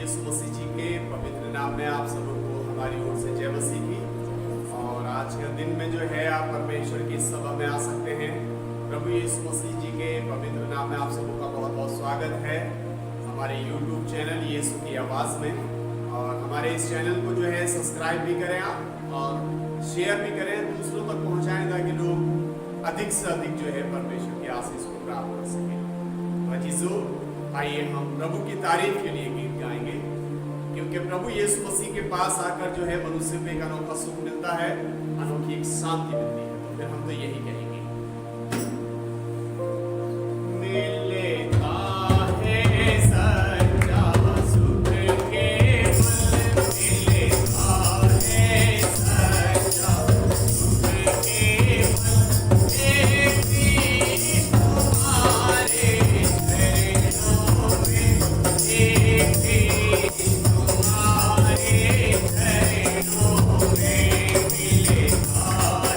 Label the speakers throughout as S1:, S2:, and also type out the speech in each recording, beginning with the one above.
S1: यीशु मसीह जी के पवित्र नाम में आप सबको हमारी ओर से जय मसीह की। और आज के दिन में जो है आप परमेश्वर की सभा में आ सकते हैं। प्रभु यीशु मसीह जी के पवित्र नाम में आप सबों का बहुत बहुत स्वागत है हमारे YouTube चैनल यीशु की आवाज़ में। और हमारे इस चैनल को जो है सब्सक्राइब भी करें आप और शेयर भी करें, दूसरों तक पहुँचाएं ताकि लोग अधिक से अधिक जो है परमेश्वर की आशीष को प्राप्त कर सकें। तो अजीजों, आइए हम प्रभु की तारीफ के लिए गीत गाएंगे, क्योंकि प्रभु यीशु मसीह के पास आकर जो है मनुष्य को एक अनोखा सुख मिलता है, अनोखी एक शांति मिलती है। तो फिर हम तो यही कहेंगे, मिलेता है सच्चा सुख केवल, मिलेता है सच्चा सुख केवल एक ही तुम्हारे चरणों में, एक ही तुम्हारे चरणों में, मिलेता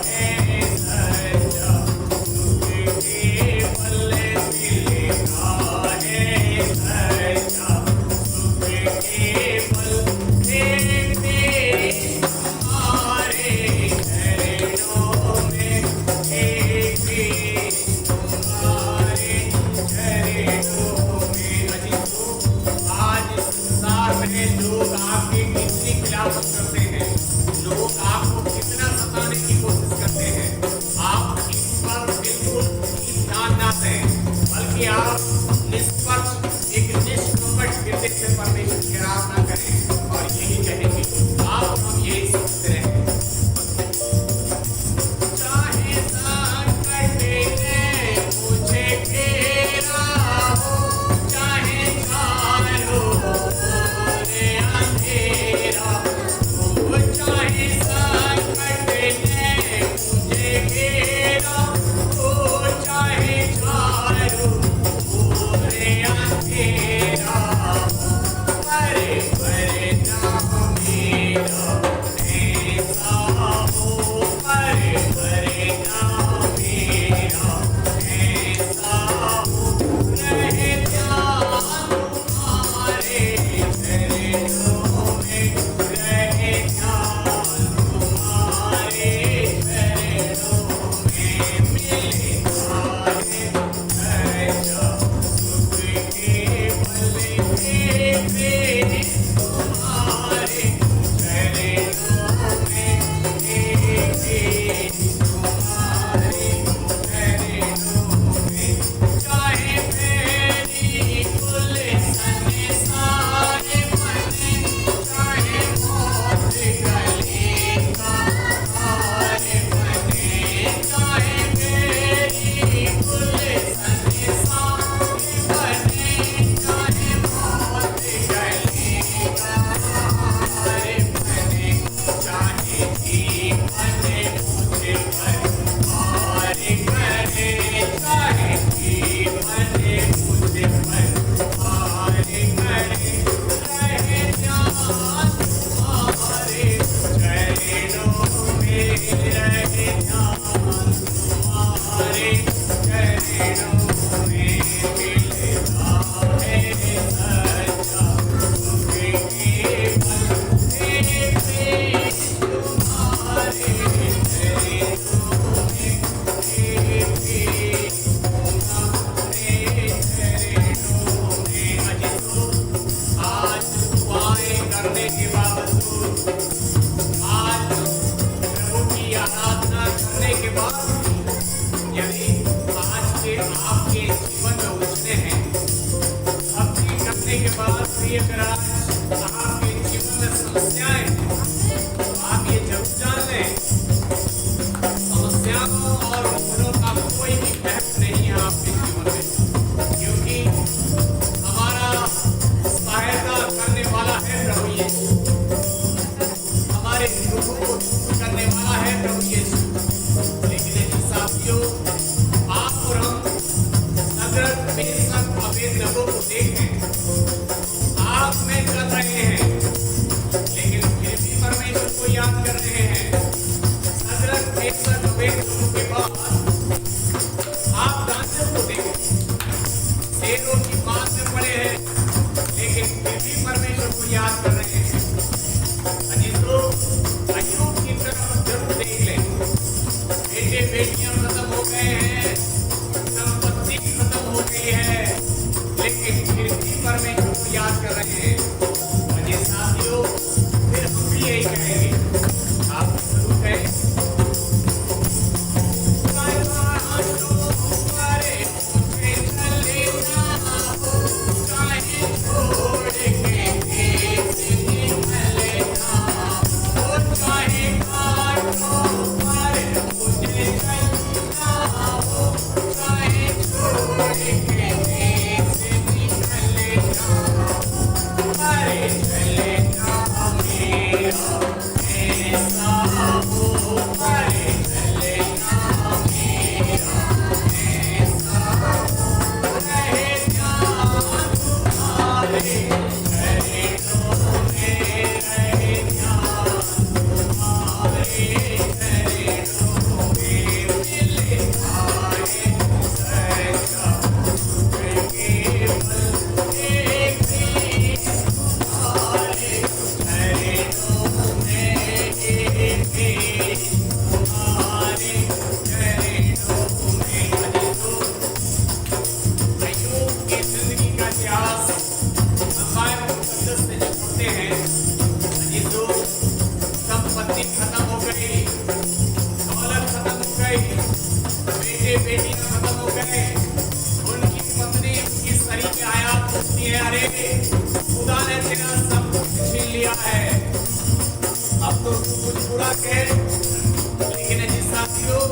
S1: है सच्चा सुख केवल, मिलेता है सच्चा सुख केवल एक ही तुम्हारे चरणों में, एक ही तुम्हारे चरणों में। अजीजों, आज इस संसार में लोग आपकी कितनी खिलाफत करते हैं, लोग आपको कितना सताने की कोशिश करते हैं, आप इस पर बिल्कुल भी ध्यान ना दें, बल्कि आप निष्पक्ष एक निष्कपट हृदय से परमेश्वर की आराधना करें और यही कहेंगे, आप हम यही सोचते रहें। चाहे संकट ने मुझे घेरा हो, चाहे चारों ओर अंधेरा हो, चाहे संकट ने मुझे घेरा हो, चाहे चारों ओर अंधेरा हो, परे परे नाम मेरा ऐसा हो, परे परे नाम मेरा ऐसा हो, रहे ध्यान तुम्हारे चरणों में, रहे ध्यान तुम्हारे चरणों में, मिलेता है सच्चा सुख केवल एक ही तुम्हारे चरणों में, एक ही तुम्हारे चरणों में। चाहे मेरी कुल संसार बने, चाहे मौत गले का हार बने, चाहे मेरी कुल संसार बने, चाहे मौत गले का हार बने, चाहे जीवन मुझे पर हार करे, चाहे जीवन मुझे पर हार करे, रहे ध्यान तुम्हारे चरणों में, रहे ध्यान तुम्हारे चरणों में, मिलता है सच्चा सुख केवल एक ही तुम्हारे चरणों में, एक ही तुम्हारे चरणों में। अजीजों, आज दुआएं करने के बावजूद, आज प्रभु की आराधना करने के बाद, यदि आज के आपके जीवन में उलझने हैं, भक्ति करने के बाद प्रिय कराज आपके जीवन में समस्याएं हैं, तो आप ये जरूर जान लें, समस्याओं और मुश्किलों का कोई भी महत्व नहीं है आपके जीवन में, क्योंकि हमारा सहायता करने वाला है प्रभु यीशु, हमारे दुखों को दूर करने वाला है प्रभु यीशु। लेकिन यदि साथियों, आप और हम अगर बेशक अवैध लोगों को देखें, आप में कर रहे हैं याद कर रहे हैं। अजीजों, अय्यूब की तरफ जरूर देख लें। बेटे बेटियां खत्म हो गए हैं, संपत्ति खत्म हो गई है, लेकिन फिर भी परमेश्वर को याद कर रहे हैं। अजीज साथियों, फिर हम भी यही कहेंगे, आप जरूर कहें, खत्म हो गई, दौलत खत्म हो गई, बेटे बेटियां खत्म हो गए, उनकी पत्नी उनकी शरीक आयात पूछती है, अरे खुदा ने तेरा सब कुछ छीन लिया है, अब तो तू कुछ बुरा कह। लेकिन अजीज साथियों,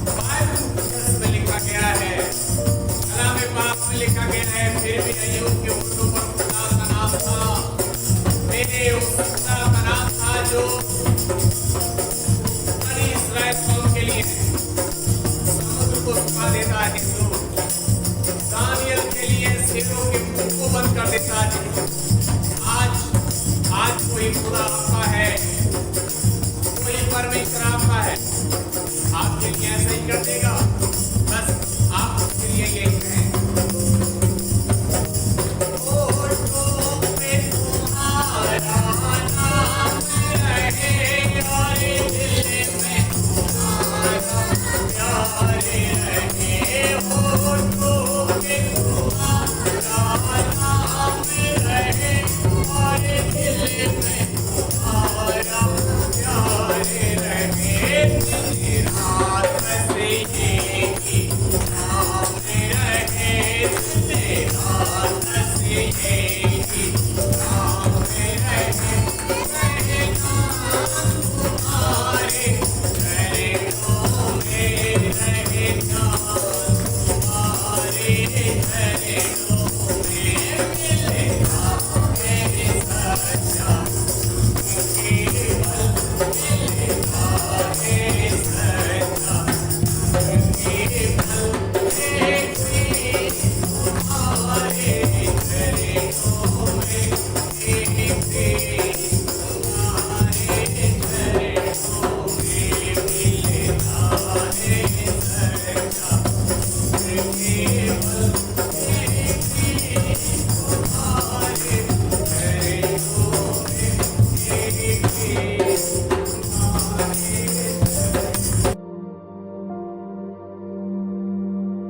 S1: बाइबल में लिखा गया है, कलाम पाक में लिखा गया है, फिर भी अय्यूब के घुटनों पर खुदा का नाम था, मेरे उस खुदा का नाम था जो कौम के लिए समुद्र को सुखा देता है, दानियल के लिए शेरों के मुंह को बंद कर देता है। आज कोई खुदा आपका है, कोई परमेश्वर आपका है, आपके लिए ऐसा ही कर देगा। बस आप उसके लिए यही कहें,
S2: Amen.